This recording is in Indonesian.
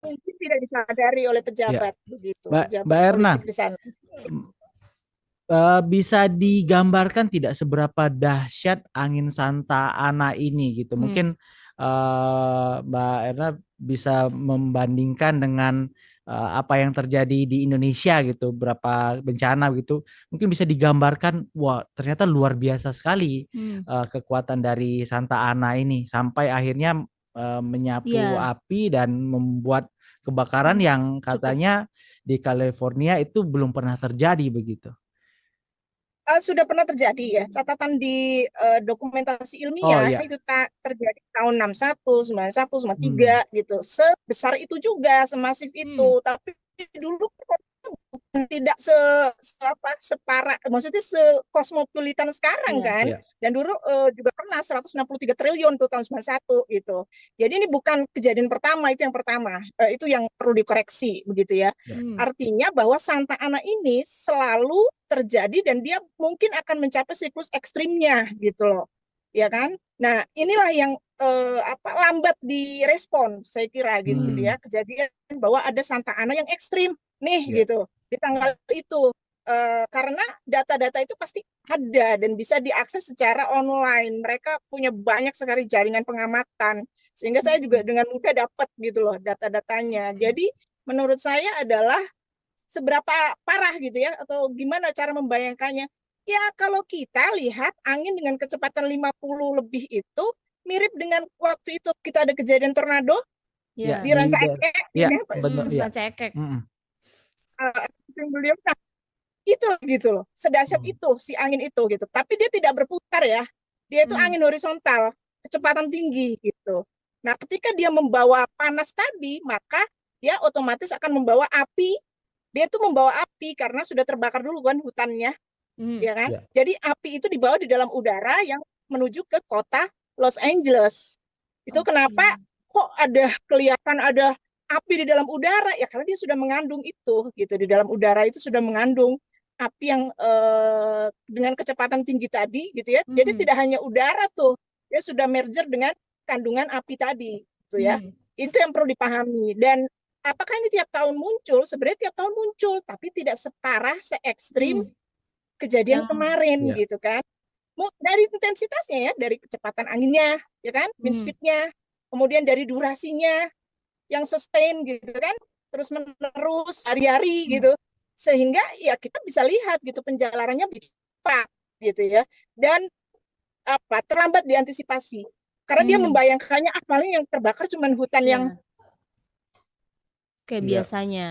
mungkin tidak disadari oleh Ya, pejabat begitu, pejabat Mbak Erna, politik di sana. bisa digambarkan tidak seberapa dahsyat angin Santa Ana ini gitu? Mungkin Mbak Erna bisa membandingkan dengan apa yang terjadi di Indonesia gitu, berapa bencana gitu. Mungkin bisa digambarkan, wah ternyata luar biasa sekali kekuatan dari Santa Ana ini sampai akhirnya menyapu Iya, api dan membuat kebakaran yang cukup. katanya di California itu belum pernah terjadi begitu. Sudah pernah terjadi ya, catatan di dokumentasi Oh ilmiah ya. itu terjadi tahun 61, 91, Hmm. 93 gitu. Sebesar itu juga, semasif itu. Tapi dulu tidak apa separah, maksudnya sekosmopolitan sekarang Iya. kan. Ya. Dan dulu juga pernah 163 triliun tuh tahun 91 gitu. Jadi ini bukan kejadian pertama, itu yang pertama. Itu yang perlu dikoreksi begitu ya. Ya. Artinya bahwa Santa Ana ini selalu terjadi dan dia mungkin akan mencapai siklus ekstrimnya gitu loh. Ya kan? Nah, inilah yang lambat direspon saya kira gitu ya. Kejadian bahwa ada Santa Ana yang ekstrim nih Ya. gitu di tanggal itu. Karena data-data itu pasti ada dan bisa diakses secara online. Mereka punya banyak sekali jaringan pengamatan sehingga saya juga dengan mudah dapat gitu loh data-datanya. Jadi menurut saya adalah seberapa parah gitu ya atau gimana cara membayangkannya. Ya kalau kita lihat angin dengan kecepatan 50 lebih itu mirip dengan waktu itu kita ada kejadian tornado Ya, di Ranca di Ekek ya, ini apa benar ya. Cekek. beliau nah, itu gitu loh sedahsyat itu si angin itu gitu tapi dia tidak berputar ya dia itu angin horizontal kecepatan tinggi gitu. Nah ketika dia membawa panas tadi maka dia otomatis akan membawa api. Dia tuh membawa api karena sudah terbakar dulu kan hutannya, ya kan? Ya. Jadi api itu dibawa di dalam udara yang menuju ke kota Los Angeles. Itu kenapa kok kelihatan ada api di dalam udara? Ya karena dia sudah mengandung itu, gitu di dalam udara itu sudah mengandung api yang dengan kecepatan tinggi tadi, gitu ya. Jadi tidak hanya udara tuh, dia sudah merger dengan kandungan api tadi, gitu ya. Itu yang perlu dipahami dan apakah ini tiap tahun muncul? Sebenarnya tiap tahun muncul, tapi tidak separah, se ekstrim kejadian kemarin Ya. gitu kan. Dari intensitasnya ya, dari kecepatan anginnya, ya kan, wind speed-nya, kemudian dari durasinya yang sustain gitu kan, terus menerus hari-hari gitu, sehingga ya kita bisa lihat gitu penjalarannya cepat gitu ya, dan terlambat diantisipasi karena dia membayangkannya paling yang terbakar cuma hutan yang kayak Iya. biasanya.